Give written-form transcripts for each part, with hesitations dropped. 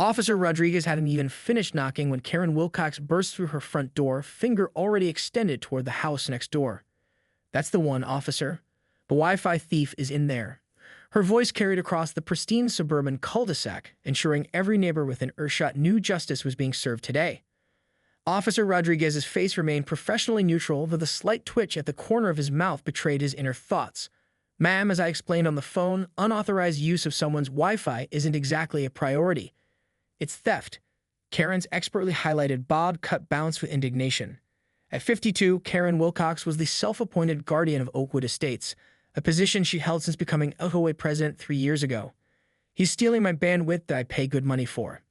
Officer Rodriguez hadn't even finished knocking when Karen Wilcox burst through her front door, finger already extended toward the house next door. "That's the one, officer. The Wi-Fi thief is in there." Her voice carried across the pristine suburban cul-de-sac, ensuring every neighbor within earshot knew justice was being served today. Officer Rodriguez's face remained professionally neutral, though the slight twitch at the corner of his mouth betrayed his inner thoughts. "Ma'am, as I explained on the phone, unauthorized use of someone's Wi-Fi isn't exactly a priority. It's theft." Karen's expertly highlighted bob cut bounced with indignation. At 52, Karen Wilcox was the self-appointed guardian of Oakwood Estates, a position she held since becoming HOA president 3 years ago. "He's stealing my bandwidth that I pay good money for."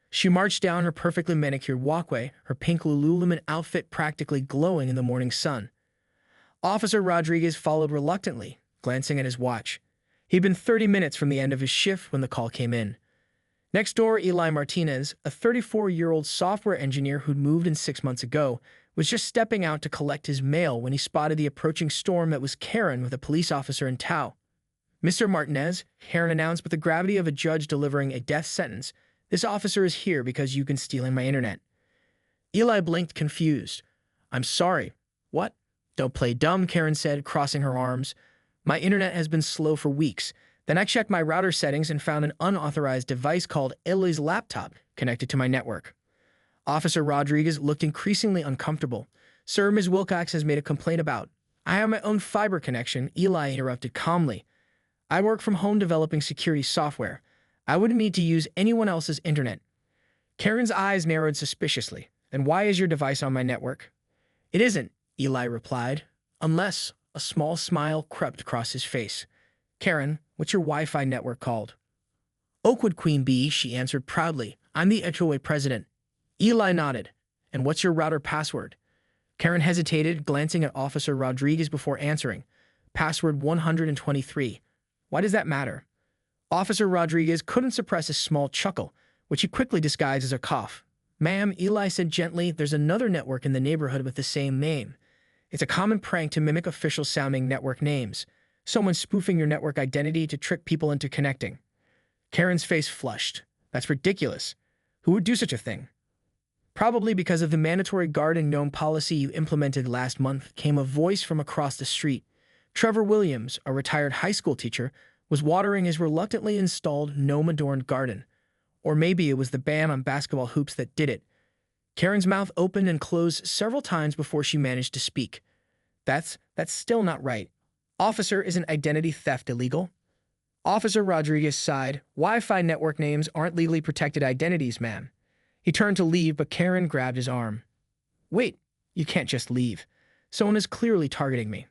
She marched down her perfectly manicured walkway, her pink Lululemon outfit practically glowing in the morning sun. Officer Rodriguez followed reluctantly, glancing at his watch. He'd been 30 minutes from the end of his shift when the call came in. Next door, Eli Martinez, a 34-year-old software engineer who'd moved in 6 months ago, was just stepping out to collect his mail when he spotted the approaching storm that was Karen with a police officer in tow. "Mr. Martinez," Karen announced with the gravity of a judge delivering a death sentence, "this officer is here because you've been stealing my internet." Eli blinked, confused. "I'm sorry. What?" "Don't play dumb," Karen said, crossing her arms. "My internet has been slow for weeks. Then I checked my router settings and found an unauthorized device called Eli's laptop connected to my network." Officer Rodriguez looked increasingly uncomfortable. "Sir, Ms. Wilcox has made a complaint about—" "I have my own fiber connection," Eli interrupted calmly. "I work from home developing security software. I wouldn't need to use anyone else's internet." Karen's eyes narrowed suspiciously. "Then why is your device on my network?" "It isn't," Eli replied, "unless—" A small smile crept across his face. "Karen, what's your Wi-Fi network called?" "Oakwood Queen Bee," she answered proudly. "I'm the HOA president." Eli nodded. "And what's your router password?" Karen hesitated, glancing at Officer Rodriguez before answering. "Password 123. "Why does that matter?" Officer Rodriguez couldn't suppress a small chuckle, which he quickly disguised as a cough. "Ma'am," Eli said gently, "there's another network in the neighborhood with the same name. It's a common prank to mimic official-sounding network names. Someone spoofing your network identity to trick people into connecting." Karen's face flushed. "That's ridiculous. Who would do such a thing?" "Probably because of the mandatory guard and gnome policy you implemented last month," came a voice from across the street. Trevor Williams, a retired high school teacher, was watering his reluctantly installed gnome-adorned garden. Or maybe it was the ban on basketball hoops that did it. Karen's mouth opened and closed several times before she managed to speak. That's still not right. Officer, isn't identity theft illegal?" Officer Rodriguez sighed. "Wi-Fi network names aren't legally protected identities, ma'am." He turned to leave, but Karen grabbed his arm. "Wait, you can't just leave. Someone is clearly targeting me."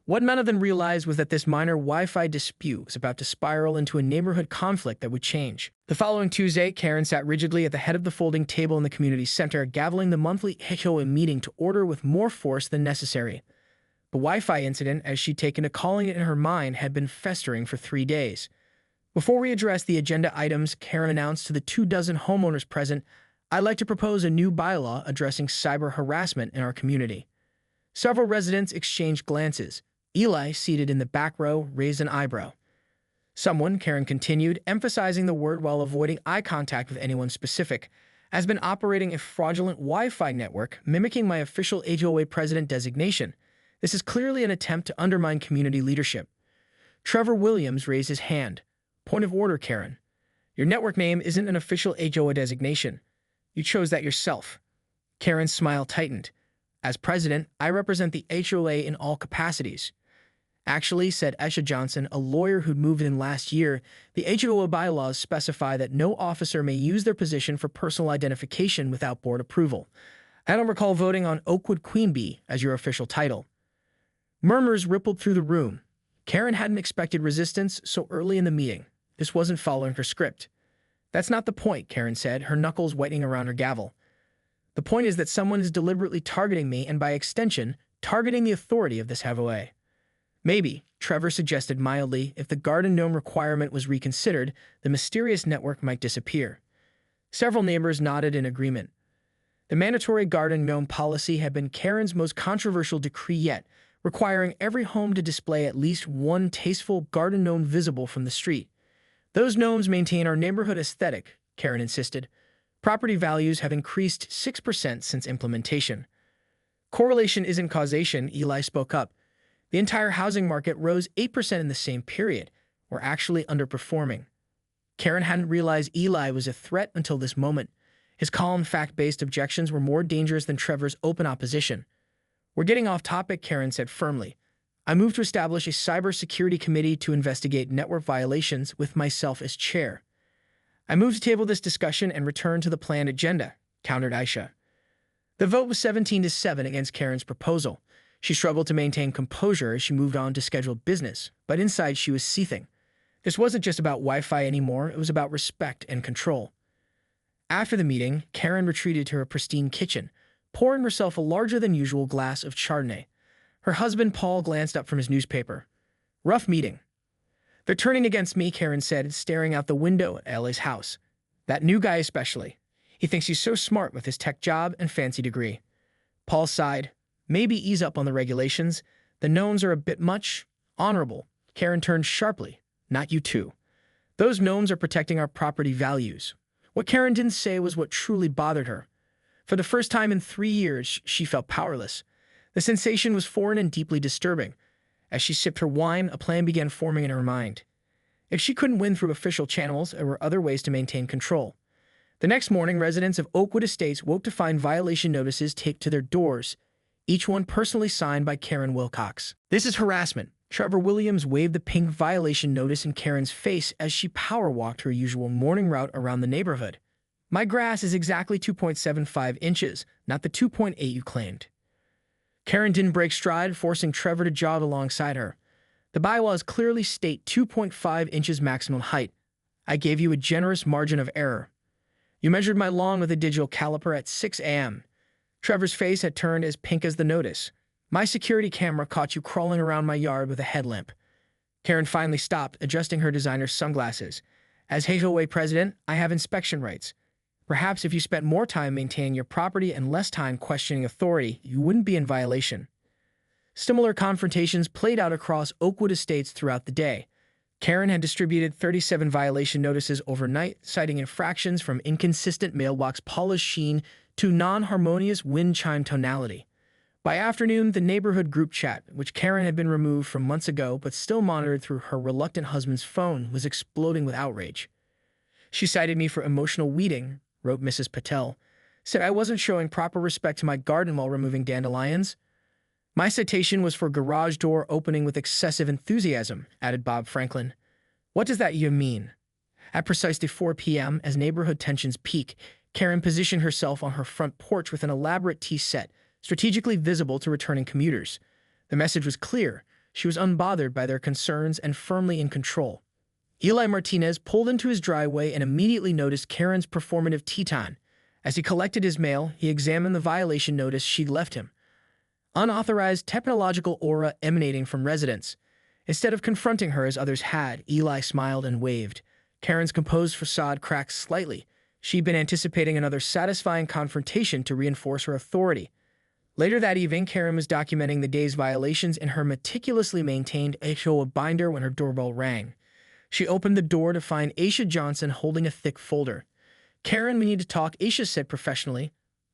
What none of them realized was that this minor Wi-Fi dispute was about to spiral into a neighborhood conflict that would change. The following Tuesday, Karen sat rigidly at the head of the folding table in the community center, gaveling the monthly HOA meeting to order with more force than necessary. The Wi-Fi incident, as she'd taken to calling it in her mind, had been festering for 3 days. "Before we address the agenda items," Karen announced to the 24 homeowners present, "I'd like to propose a new bylaw addressing cyber harassment in our community." Several residents exchanged glances. Eli, seated in the back row, raised an eyebrow. "Someone," Karen continued, emphasizing the word while avoiding eye contact with anyone specific, "has been operating a fraudulent Wi-Fi network mimicking my official HOA president designation. This is clearly an attempt to undermine community leadership." Trevor Williams raised his hand. "Point of order, Karen. Your network name isn't an official HOA designation. You chose that yourself." Karen's smile tightened. "As president, I represent the HOA in all capacities." "Actually," said Esha Johnson, a lawyer who'd moved in last year, "the HOA bylaws specify that no officer may use their position for personal identification without board approval. I don't recall voting on Oakwood Queen Bee as your official title." Murmurs rippled through the room. Karen hadn't expected resistance so early in the meeting. This wasn't following her script. "That's not the point," Karen said, her knuckles whitening around her gavel. "The point is that someone is deliberately targeting me and, by extension, targeting the authority of this HOA." "Maybe," Trevor suggested mildly, "if the garden gnome requirement was reconsidered, the mysterious network might disappear." Several neighbors nodded in agreement. The mandatory garden gnome policy had been Karen's most controversial decree yet, requiring every home to display at least one tasteful garden gnome visible from the street. "Those gnomes maintain our neighborhood aesthetic," Karen insisted. Property values have increased 6% since implementation. Correlation isn't causation, Eli spoke up. The entire housing market rose 8% in the same period. We're actually underperforming. Karen hadn't realized Eli was a threat until this moment. His calm, fact-based objections were more dangerous than Trevor's open opposition. We're getting off topic, Karen said firmly. I moved to establish a cybersecurity committee to investigate network violations with myself as chair. I moved to table this discussion and return to the planned agenda, countered Aisha. The vote was 17-7 against Karen's proposal. She struggled to maintain composure as she moved on to scheduled business, but inside she was seething. This wasn't just about Wi-Fi anymore, it was about respect and control. After the meeting, Karen retreated to her pristine kitchen, pouring herself a larger-than-usual glass of Chardonnay. Her husband, Paul, glanced up from his newspaper. Rough meeting. They're turning against me, Karen said, staring out the window at Ellie's house. That new guy especially. He thinks he's so smart with his tech job and fancy degree. Paul sighed. Maybe ease up on the regulations. The gnomes are a bit much. Honorable. Karen turned sharply. Not you too. Those gnomes are protecting our property values. What Karen didn't say was what truly bothered her. For the first time in 3 years, she felt powerless. The sensation was foreign and deeply disturbing. As she sipped her wine, a plan began forming in her mind. If she couldn't win through official channels, there were other ways to maintain control. The next morning, residents of Oakwood Estates woke to find violation notices taped to their doors, each one personally signed by Karen Wilcox. This is harassment. Trevor Williams waved the pink violation notice in Karen's face as she power-walked her usual morning route around the neighborhood. My grass is exactly 2.75 inches, not the 2.8 you claimed. Karen didn't break stride, forcing Trevor to jog alongside her. The bylaws clearly state 2.5 inches maximum height. I gave you a generous margin of error. You measured my lawn with a digital caliper at 6 a.m. Trevor's face had turned as pink as the notice. My security camera caught you crawling around my yard with a headlamp. Karen finally stopped, adjusting her designer sunglasses. As HOA president, I have inspection rights. Perhaps if you spent more time maintaining your property and less time questioning authority, you wouldn't be in violation. Similar confrontations played out across Oakwood Estates throughout the day. Karen had distributed 37 violation notices overnight, citing infractions from inconsistent mailbox polish sheen to non-harmonious wind chime tonality. By afternoon, the neighborhood group chat, which Karen had been removed from months ago but still monitored through her reluctant husband's phone, was exploding with outrage. She cited me for emotional weeding, wrote Mrs. Patel, said I wasn't showing proper respect to my garden while removing dandelions. My citation was for garage door opening with excessive enthusiasm, added Bob Franklin. What does that even mean? At precisely 4 p.m., as neighborhood tensions peak, Karen positioned herself on her front porch with an elaborate tea set, strategically visible to returning commuters. The message was clear. She was unbothered by their concerns and firmly in control. Eli Martinez pulled into his driveway and immediately noticed Karen's performative Teton. As he collected his mail, he examined the violation notice she'd left him. Unauthorized technological aura emanating from residents. Instead of confronting her as others had, Eli smiled and waved. Karen's composed facade cracked slightly. She'd been anticipating another satisfying confrontation to reinforce her authority. Later that evening, Karen was documenting the day's violations in her meticulously maintained HOA binder when her doorbell rang. She opened the door to find Aisha Johnson holding a thick folder. Karen, we need to talk, Aisha said professionally.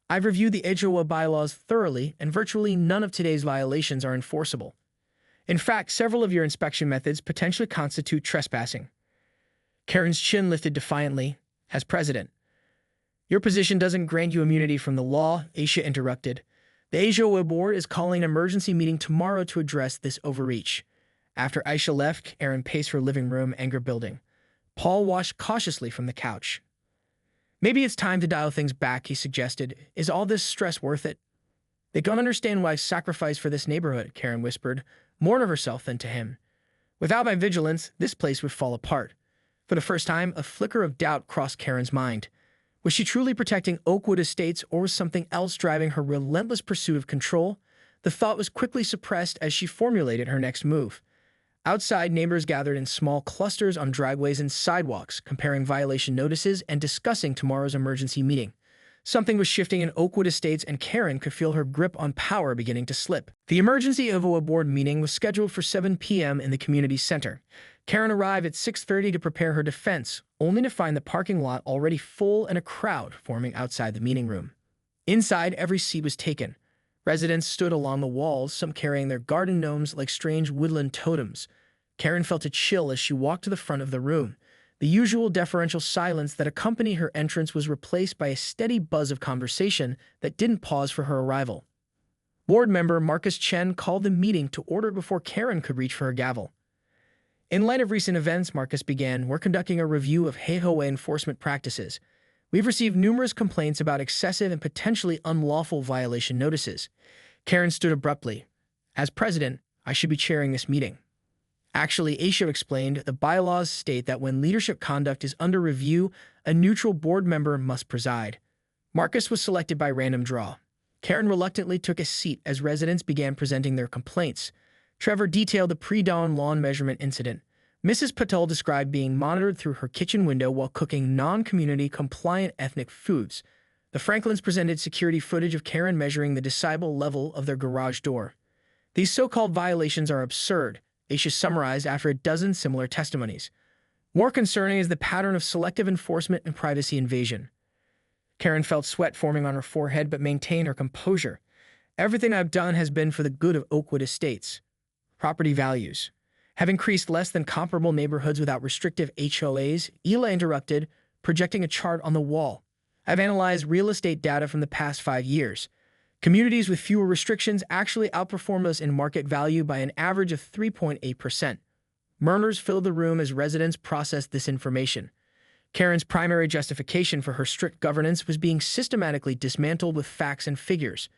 I've reviewed the HOA bylaws thoroughly, and virtually none of today's violations are enforceable. In fact, several of your inspection methods potentially constitute trespassing. Karen's chin lifted defiantly. As president, your position doesn't grant you immunity from the law, Aisha interrupted. The HOA board is calling an emergency meeting tomorrow to address this overreach. After Aisha left, Karen paced her living room, anger building. Paul watched cautiously from the couch. Maybe it's time to dial things back, he suggested. Is all this stress worth it? They don't understand why I sacrificed for this neighborhood, Karen whispered, more to herself than to him. Without my vigilance, this place would fall apart. For the first time, a flicker of doubt crossed Karen's mind. Was she truly protecting Oakwood Estates, or was something else driving her relentless pursuit of control? The thought was quickly suppressed as she formulated her next move. Outside, neighbors gathered in small clusters on driveways and sidewalks, comparing violation notices and discussing tomorrow's emergency meeting. Something was shifting in Oakwood Estates, and Karen could feel her grip on power beginning to slip. The emergency HOA board meeting was scheduled for 7 p.m. in the community center. Karen arrived at 6:30 to prepare her defense, only to find the parking lot already full and a crowd forming outside the meeting room. Inside, every seat was taken. Residents stood along the walls, some carrying their garden gnomes like strange woodland totems. Karen felt a chill as she walked to the front of the room. The usual deferential silence that accompanied her entrance was replaced by a steady buzz of conversation that didn't pause for her arrival. Board member Marcus Chen called the meeting to order before Karen could reach for her gavel. In light of recent events, Marcus began, we're conducting a review of HOA enforcement practices. We've received numerous complaints about excessive and potentially unlawful violation notices. Karen stood abruptly. As president, I should be chairing this meeting. Actually, Aisha explained, the bylaws state that when leadership conduct is under review, a neutral board member must preside. Marcus was selected by random draw. Karen reluctantly took a seat as residents began presenting their complaints. Trevor detailed the pre-dawn lawn measurement incident. Mrs. Patel described being monitored through her kitchen window while cooking non-community compliant ethnic foods. The Franklins presented security footage of Karen measuring the decibel level of their garage door. These so-called violations are absurd, Aisha summarized after a dozen similar testimonies. More concerning is the pattern of selective enforcement and privacy invasion. Karen felt sweat forming on her forehead but maintained her composure. Everything I've done has been for the good of Oakwood Estates. Property values have increased less than comparable neighborhoods without restrictive HOAs, Eli interrupted, projecting a chart on the wall. I've analyzed real estate data from the past 5 years. Communities with fewer restrictions actually outperform us in market value by an average of 3.8%. Murmurs filled the room as residents processed this information. Karen's primary justification for her strict governance was being systematically dismantled with facts and figures.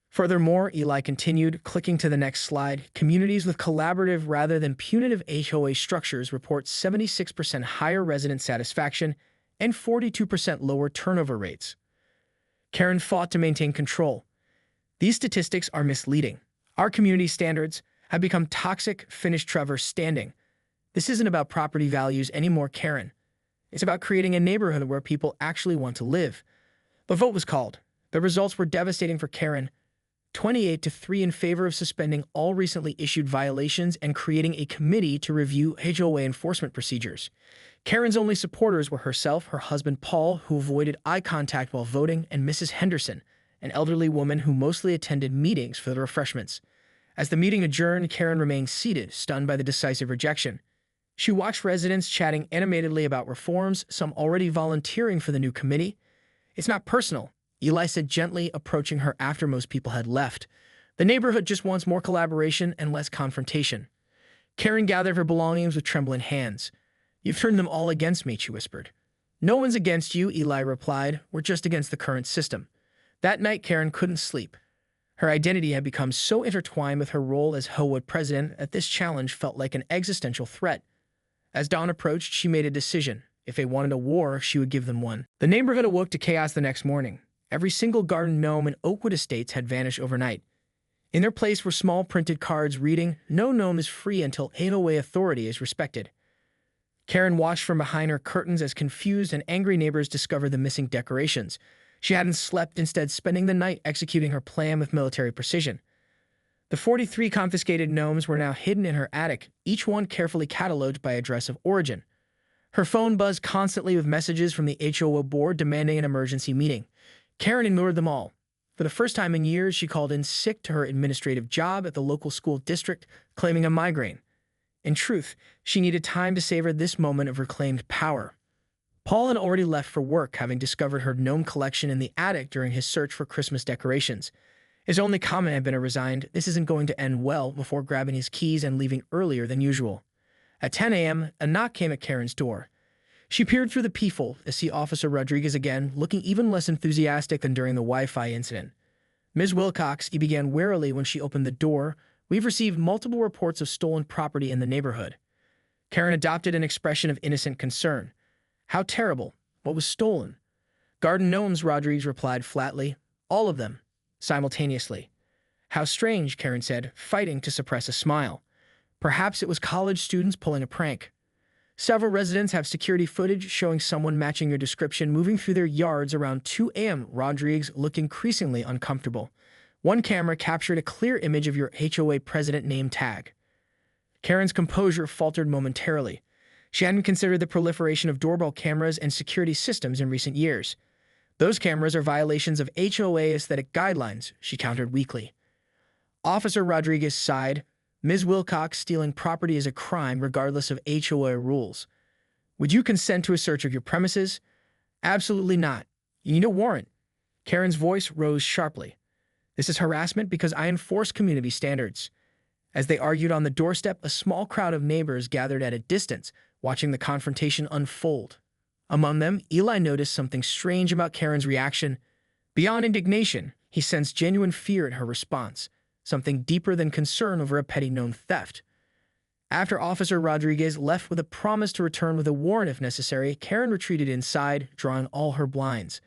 Furthermore, Eli continued, clicking to the next slide, communities with collaborative rather than punitive HOA structures report 76% higher resident satisfaction and 42% lower turnover rates. Karen fought to maintain control. These statistics are misleading. Our community standards have become toxic, finished Trevor standing. This isn't about property values anymore, Karen. It's about creating a neighborhood where people actually want to live. The vote was called. The results were devastating for Karen. 28-3 in favor of suspending all recently issued violations and creating a committee to review HOA enforcement procedures. Karen's only supporters were herself, her husband Paul, who avoided eye contact while voting, and Mrs. Henderson, an elderly woman who mostly attended meetings for the refreshments. As the meeting adjourned, Karen remained seated, stunned by the decisive rejection. She watched residents chatting animatedly about reforms, some already volunteering for the new committee. It's not personal, Eli said gently, approaching her after most people had left. The neighborhood just wants more collaboration and less confrontation. Karen gathered her belongings with trembling hands. You've turned them all against me, she whispered. No one's against you, Eli replied. We're just against the current system. That night, Karen couldn't sleep. Her identity had become so intertwined with her role as Homeowner president that this challenge felt like an existential threat. As dawn approached, she made a decision. If they wanted a war, she would give them one. The neighborhood awoke to chaos the next morning. Every single garden gnome in Oakwood Estates had vanished overnight. In their place were small printed cards reading, "No gnome is free until HOA authority is respected." Karen watched from behind her curtains as confused and angry neighbors discovered the missing decorations. She hadn't slept, instead spending the night executing her plan with military precision. The 43 confiscated gnomes were now hidden in her attic, each one carefully cataloged by address of origin. Her phone buzzed constantly with messages from the HOA board demanding an emergency meeting. Karen ignored them all. For the first time in years, she called in sick to her administrative job at the local school district, claiming a migraine. In truth, she needed time to savor this moment of reclaimed power. Paul had already left for work, having discovered her gnome collection in the attic during his search for Christmas decorations. His only comment had been a resigned, "This isn't going to end well," before grabbing his keys and leaving earlier than usual. At 10 a.m., a knock came at Karen's door. She peered through the peephole to see Officer Rodriguez again, looking even less enthusiastic than during the Wi-Fi incident. "Ms. Wilcox," he began warily when she opened the door, "we've received multiple reports of stolen property in the neighborhood." Karen adopted an expression of innocent concern. "How terrible. What was stolen?" "Garden gnomes," Rodriguez replied flatly. "All of them. Simultaneously." "How strange," Karen said, fighting to suppress a smile. Perhaps it was college students pulling a prank. "Several residents have security footage showing someone matching your description moving through their yards around 2 a.m. Rodriguez looked increasingly uncomfortable. "One camera captured a clear image of your HOA president name tag." Karen's composure faltered momentarily. She hadn't considered the proliferation of doorbell cameras and security systems in recent years. Those cameras are violations of HOA aesthetic guidelines, she countered weakly. Officer Rodriguez sighed. Ms. Wilcox, stealing property is a crime regardless of HOA rules. Would you consent to a search of your premises? Absolutely not. You need a warrant. Karen's voice rose sharply. This is harassment because I enforce community standards. As they argued on the doorstep, a small crowd of neighbors gathered at a distance, watching the confrontation unfold. Among them, Eli noticed something strange about Karen's reaction. Beyond indignation, he sensed genuine fear in her response, something deeper than concern over a petty known theft. After Officer Rodriguez left with a promise to return with a warrant if necessary, Karen retreated inside, drawing all her blinds.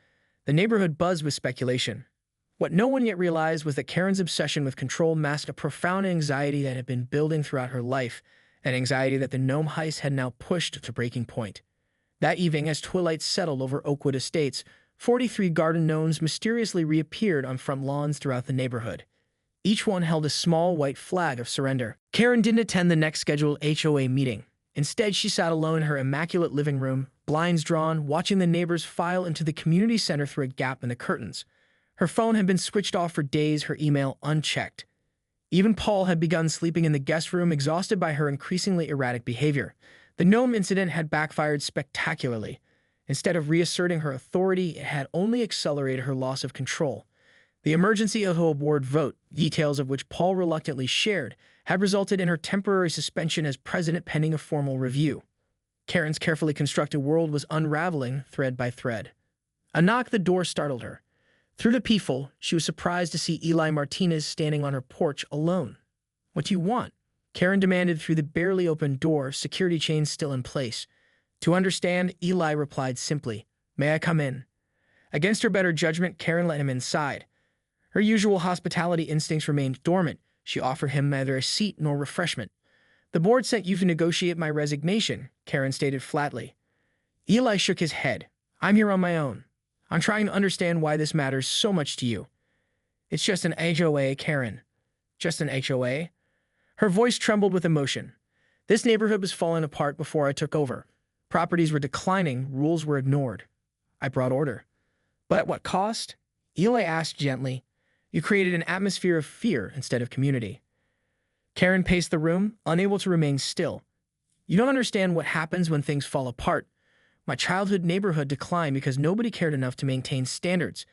The neighborhood buzzed with speculation. What no one yet realized was that Karen's obsession with control masked a profound anxiety that had been building throughout her life, an anxiety that the gnome heist had now pushed to breaking point. That evening, as twilight settled over Oakwood Estates, 43 garden gnomes mysteriously reappeared on front lawns throughout the neighborhood. Each one held a small white flag of surrender. Karen didn't attend the next scheduled HOA meeting. Instead, she sat alone in her immaculate living room, blinds drawn, watching the neighbors file into the community center through a gap in the curtains. Her phone had been switched off for days, her email unchecked. Even Paul had begun sleeping in the guest room, exhausted by her increasingly erratic behavior. The gnome incident had backfired spectacularly. Instead of reasserting her authority, it had only accelerated her loss of control. The emergency auto board vote, details of which Paul reluctantly shared, had resulted in her temporary suspension as president pending a formal review. Karen's carefully constructed world was unraveling thread by thread. A knock at the door startled her. Through the peephole, she was surprised to see Eli Martinez standing on her porch alone. "What do you want?" Karen demanded through the barely opened door, security chains still in place. To understand, Eli replied simply, "May I come in?" Against her better judgment, Karen let him inside. Her usual hospitality instincts remained dormant. She offered him neither a seat nor refreshment. "The board sent you to negotiate my resignation," Karen stated flatly. Eli shook his head. "I'm here on my own. I'm trying to understand why this matters so much to you." "It's just an HOA, Karen." "Just an HOA?" Her voice trembled with emotion. "This neighborhood was falling apart before I took over. Properties were declining, rules were ignored. I brought order." "But at what cost?" Eli asked gently. "You created an atmosphere of fear instead of community." Karen paced the room, unable to remain still. "You don't understand what happens when things fall apart. My childhood neighborhood declined because nobody cared enough to maintain standards.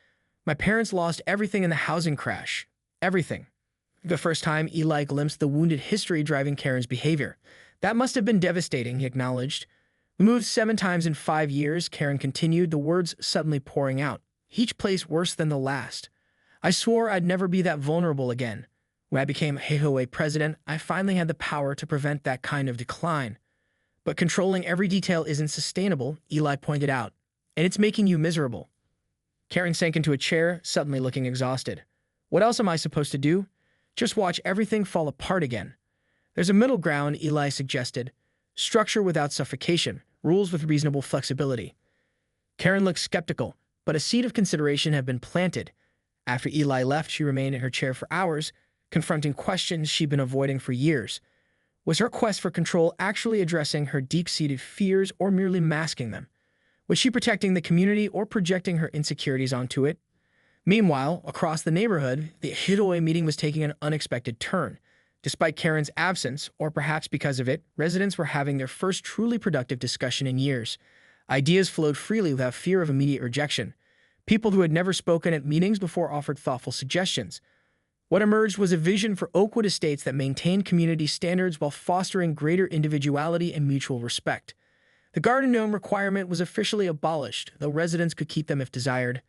My parents lost everything in the housing crash. Everything." The first time, Eli glimpsed the wounded history driving Karen's behavior. "That must have been devastating," he acknowledged. "We moved 7 times in 5 years," Karen continued, the words suddenly pouring out. "Each place worse than the last. I swore I'd never be that vulnerable again. When I became HOA president, I finally had the power to prevent that kind of decline. But controlling every detail isn't sustainable," Eli pointed out, "and it's making you miserable." Karen sank into a chair, suddenly looking exhausted. "What else am I supposed to do? Just watch everything fall apart again?" "There's a middle ground," Eli suggested. "Structure without suffocation, rules with reasonable flexibility." Karen looked skeptical, but a seed of consideration had been planted. After Eli left, she remained in her chair for hours, confronting questions she'd been avoiding for years. Was her quest for control actually addressing her deep-seated fears or merely masking them? Was she protecting the community or projecting her insecurities onto it? Meanwhile, across the neighborhood, the HOA meeting was taking an unexpected turn. Despite Karen's absence, or perhaps because of it, residents were having their first truly productive discussion in years. Ideas flowed freely without fear of immediate rejection. People who had never spoken at meetings before offered thoughtful suggestions. What emerged was a vision for Oakwood Estates that maintained community standards while fostering greater individuality and mutual respect. The garden gnome requirement was officially abolished, though residents could keep them if desired.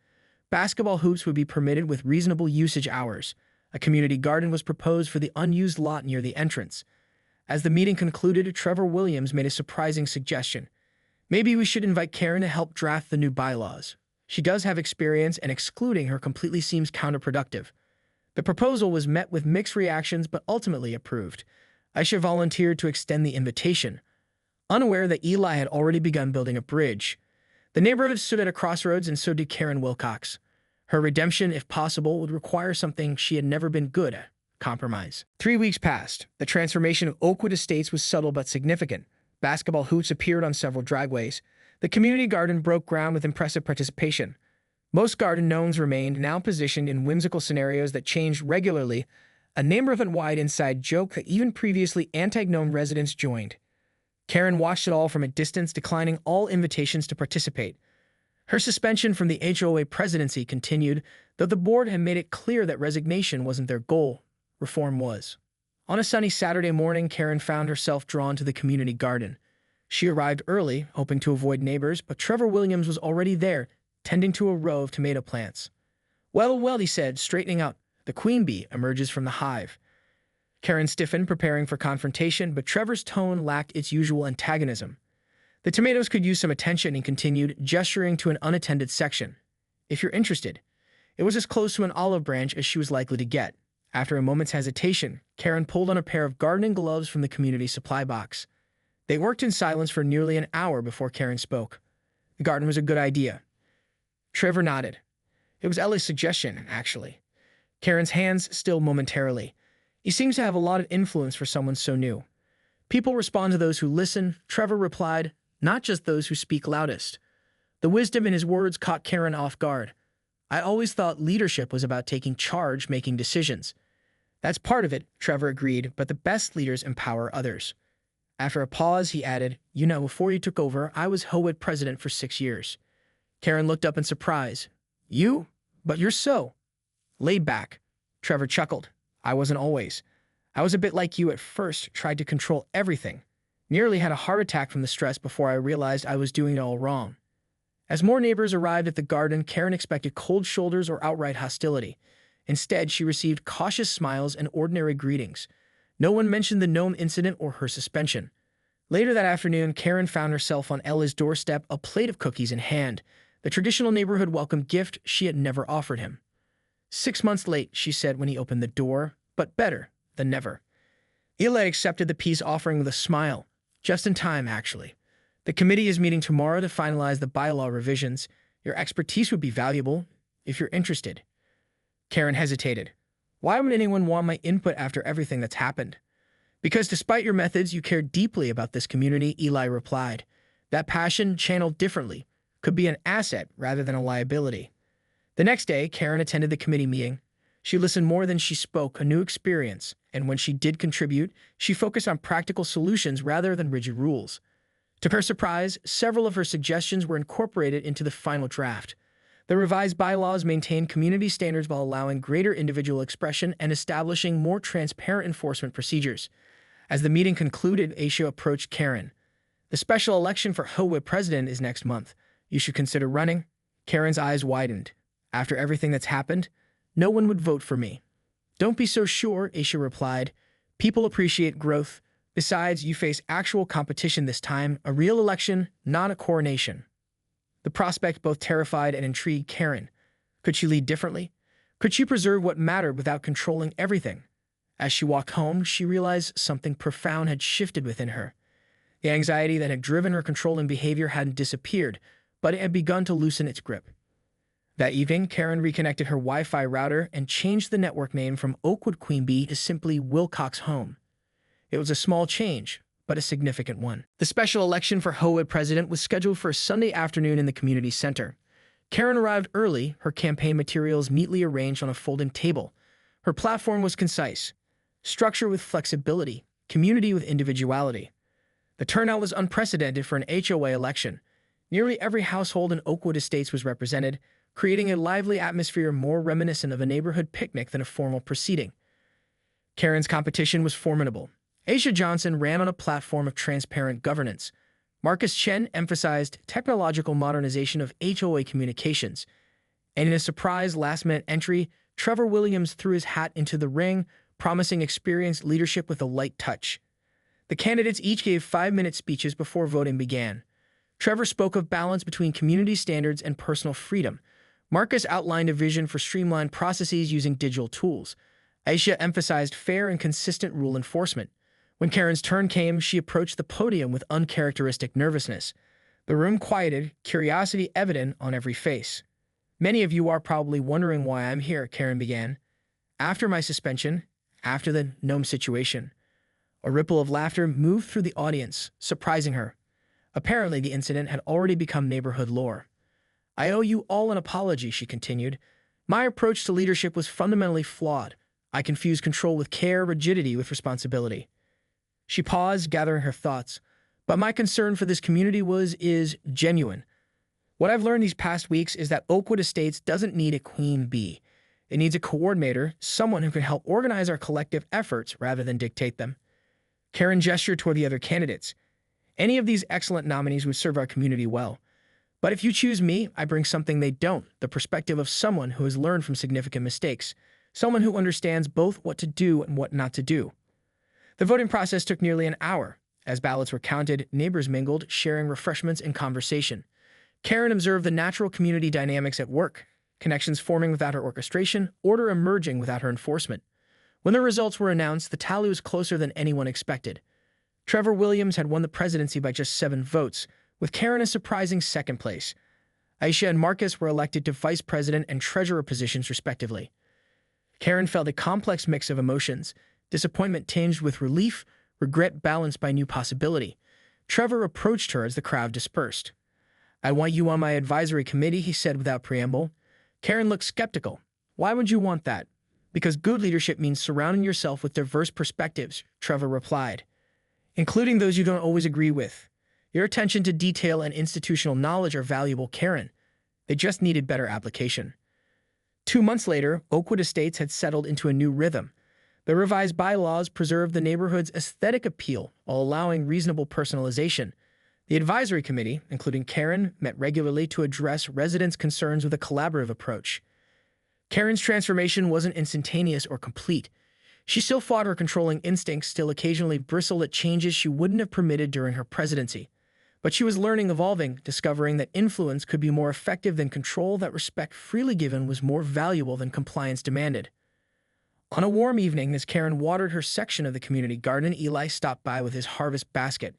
Basketball hoops would be permitted with reasonable usage hours. A community garden was proposed for the unused lot near the entrance. As the meeting concluded, Trevor Williams made a surprising suggestion. "Maybe we should invite Karen to help draft the new bylaws. She does have experience, and excluding her completely seems counterproductive." The proposal was met with mixed reactions but ultimately approved. Aisha volunteered to extend the invitation, unaware that Eli had already begun building a bridge. The neighborhood stood at a crossroads, and so did Karen Wilcox. Her redemption, if possible, would require something she had never been good at: compromise. 3 weeks passed. The transformation of Oakwood Estates was subtle but significant. Basketball hoops appeared on several driveways. The community garden broke ground with impressive participation. Most garden gnomes remained, now positioned in whimsical scenarios that changed regularly, a neighborhood-wide inside joke that even previously anti-gnome residents joined. Karen watched it all from a distance, declining all invitations to participate. Her suspension from the HOA presidency continued, though the board had made it clear that resignation wasn't their goal. Reform was. On a sunny Saturday morning, Karen found herself drawn to the community garden. She arrived early, hoping to avoid neighbors, but Trevor Williams was already there, tending to a row of tomato plants. "Well, well," he said, straightening out. The queen bee emerges from the hive. Karen stiffened, preparing for confrontation, but Trevor's tone lacked its usual antagonism. The tomatoes could use some attention, and continued, gesturing to an unattended section. "If you're interested." It was as close to an olive branch as she was likely to get. After a moment's hesitation, Karen pulled on a pair of gardening gloves from the community supply box. They worked in silence for nearly an hour before Karen spoke. The garden was a good idea. Trevor nodded. It was Ellie's suggestion, actually. Karen's hands stilled momentarily. He seems to have a lot of influence for someone so new. "People respond to those who listen," Trevor replied, "not just those who speak loudest." The wisdom in his words caught Karen off guard. "I always thought leadership was about taking charge, making decisions." "That's part of it," Trevor agreed, "but the best leaders empower others." After a pause, he added, "Before you took over, I was HOA president for 6 years." Karen looked up in surprise. "You? But you're so laid back." Trevor chuckled. "I wasn't always. I was a bit like you at first, tried to control everything. Nearly had a heart attack from the stress before I realized I was doing it all wrong." As more neighbors arrived at the garden, Karen expected cold shoulders or outright hostility. Instead, she received cautious smiles and ordinary greetings. No one mentioned the gnome incident or her suspension. Later that afternoon, Karen found herself on Ella's doorstep, a plate of cookies in hand, the traditional neighborhood welcome gift she had never offered him. 6 months late," she said when he opened the door, "but better than never." Ella accepted the peace offering with a smile. "Just in time, actually. The committee is meeting tomorrow to finalize the bylaw revisions. Your expertise would be valuable, if you're interested." Karen hesitated. "Why would anyone want my input after everything that's happened?" "Because despite your methods, you care deeply about this community," Eli replied. "That passion, channeled differently, could be an asset rather than a liability." The next day, Karen attended the committee meeting. She listened more than she spoke, a new experience, and when she did contribute, she focused on practical solutions rather than rigid rules. To her surprise, several of her suggestions were incorporated into the final draft. The revised bylaws maintained community standards while allowing greater individual expression and establishing more transparent enforcement procedures. As the meeting concluded, Aisha approached Karen. "The special election for HOA president is next month. You should consider running." Karen's eyes widened. "After everything that's happened, no one would vote for me." "Don't be so sure," Aisha replied. "People appreciate growth. Besides, you face actual competition this time, a real election, not a coronation." The prospect both terrified and intrigued Karen. Could she lead differently? Could she preserve what mattered without controlling everything? As she walked home, she realized something profound had shifted within her. The anxiety that had driven her controlling behavior hadn't disappeared, but it had begun to loosen its grip. That evening, Karen reconnected her Wi-Fi router and changed the network name from Oakwood Queen Bee to simply Wilcox Home. It was a small change, but a significant one. The special election for HOA president was scheduled for a Sunday afternoon in the community center. Karen arrived early, her campaign materials neatly arranged on a folding table. Her platform was concise: structure with flexibility, community with individuality. The turnout was unprecedented for an HOA election. Nearly every household in Oakwood Estates was represented, creating a lively atmosphere more reminiscent of a neighborhood picnic than a formal proceeding. Karen's competition was formidable. Aisha Johnson ran on a platform of transparent governance. Marcus Chen emphasized technological modernization of HOA communications. And in a surprise last-minute entry, Trevor Williams threw his hat into the ring, promising experienced leadership with a light touch. The candidates each gave 5-minute speeches before voting began. Trevor spoke of balance between community standards and personal freedom. Marcus outlined a vision for streamlined processes using digital tools. Aisha emphasized fair and consistent rule enforcement. When Karen's turn came, she approached the podium with uncharacteristic nervousness. The room quieted, curiosity evident on every face. "Many of you are probably wondering why I'm here," Karen began. "After my suspension, after the gnome situation, A ripple of laughter moved through the audience, surprising her. Apparently, the incident had already become neighborhood lore. "I owe you all an apology," she continued. "My approach to leadership was fundamentally flawed. I confused control with care, rigidity with responsibility." She paused, gathering her thoughts. "But my concern for this community is genuine. What I've learned these past weeks is that Oakwood Estates doesn't need a queen bee. It needs a coordinator, someone who can help organize our collective efforts rather than dictate them." Karen gestured toward the other candidates. "Any of these excellent nominees would serve our community well. But if you choose me, I bring something they don't, the perspective of someone who has learned from significant mistakes, someone who understands both what to do and what not to do." The voting process took nearly an hour. As ballots were counted, neighbors mingled, sharing refreshments and conversation. Karen observed the natural community dynamics at work, connections forming without her orchestration, order emerging without her enforcement. When the results were announced, the tally was closer than anyone expected. Trevor Williams had won the presidency by just 7 votes, with Karen a surprising second place. Aisha and Marcus were elected to vice president and treasurer positions, respectively. Karen felt a complex mix of emotions, disappointment tinged with relief, regret balanced by new possibility. Trevor approached her as the crowd dispersed. "I want you on my advisory committee," he said without preamble. Karen looked skeptical. "Why would you want that?" "Because good leadership means surrounding yourself with diverse perspectives," Trevor replied, "including those you don't always agree with. Your attention to detail and institutional knowledge are valuable, Karen. They just needed better application." 2 months later, Oakwood Estates had settled into a new rhythm. The revised bylaws preserved the neighborhood's aesthetic appeal while allowing reasonable personalization. The advisory committee, including Karen, met regularly to address residents' concerns with a collaborative approach. Karen's transformation wasn't instantaneous or complete. She still fought her controlling instincts, still occasionally bristled at changes she wouldn't have permitted during her presidency. But she was learning, evolving, discovering that influence could be more effective than control, that respect freely given was more valuable than compliance demanded. On a warm evening, as Karen watered her section of the community garden, Eli stopped by with his harvest basket.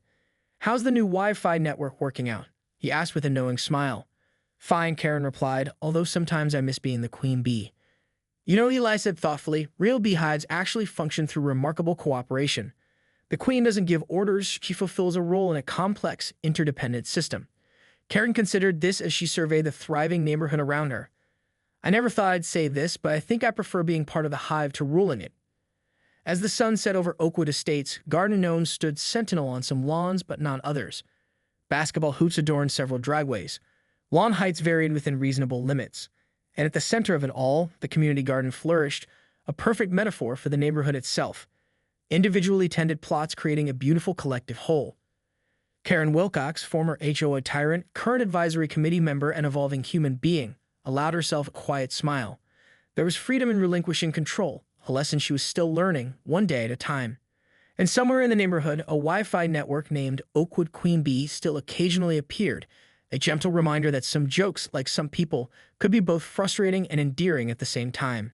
"How's the new Wi-Fi network working out?" he asked with a knowing smile. "Fine," Karen replied, "although sometimes I miss being the queen bee." "You know," Eli said thoughtfully, "real beehives actually function through remarkable cooperation. The queen doesn't give orders, she fulfills a role in a complex, interdependent system." Karen considered this as she surveyed the thriving neighborhood around her. "I never thought I'd say this, but I think I prefer being part of the hive to ruling it." As the sun set over Oakwood Estates, garden gnomes stood sentinel on some lawns but not others. Basketball hoops adorned several driveways. Lawn heights varied within reasonable limits. And at the center of it all, the community garden flourished, a perfect metaphor for the neighborhood itself. Individually tended plots creating a beautiful collective whole. Karen Wilcox, former HOA tyrant, current advisory committee member, and evolving human being, allowed herself a quiet smile. There was freedom in relinquishing control, a lesson she was still learning, one day at a time. And somewhere in the neighborhood, a Wi-Fi network named Oakwood Queen Bee still occasionally appeared, a gentle reminder that some jokes, like some people, could be both frustrating and endearing at the same time.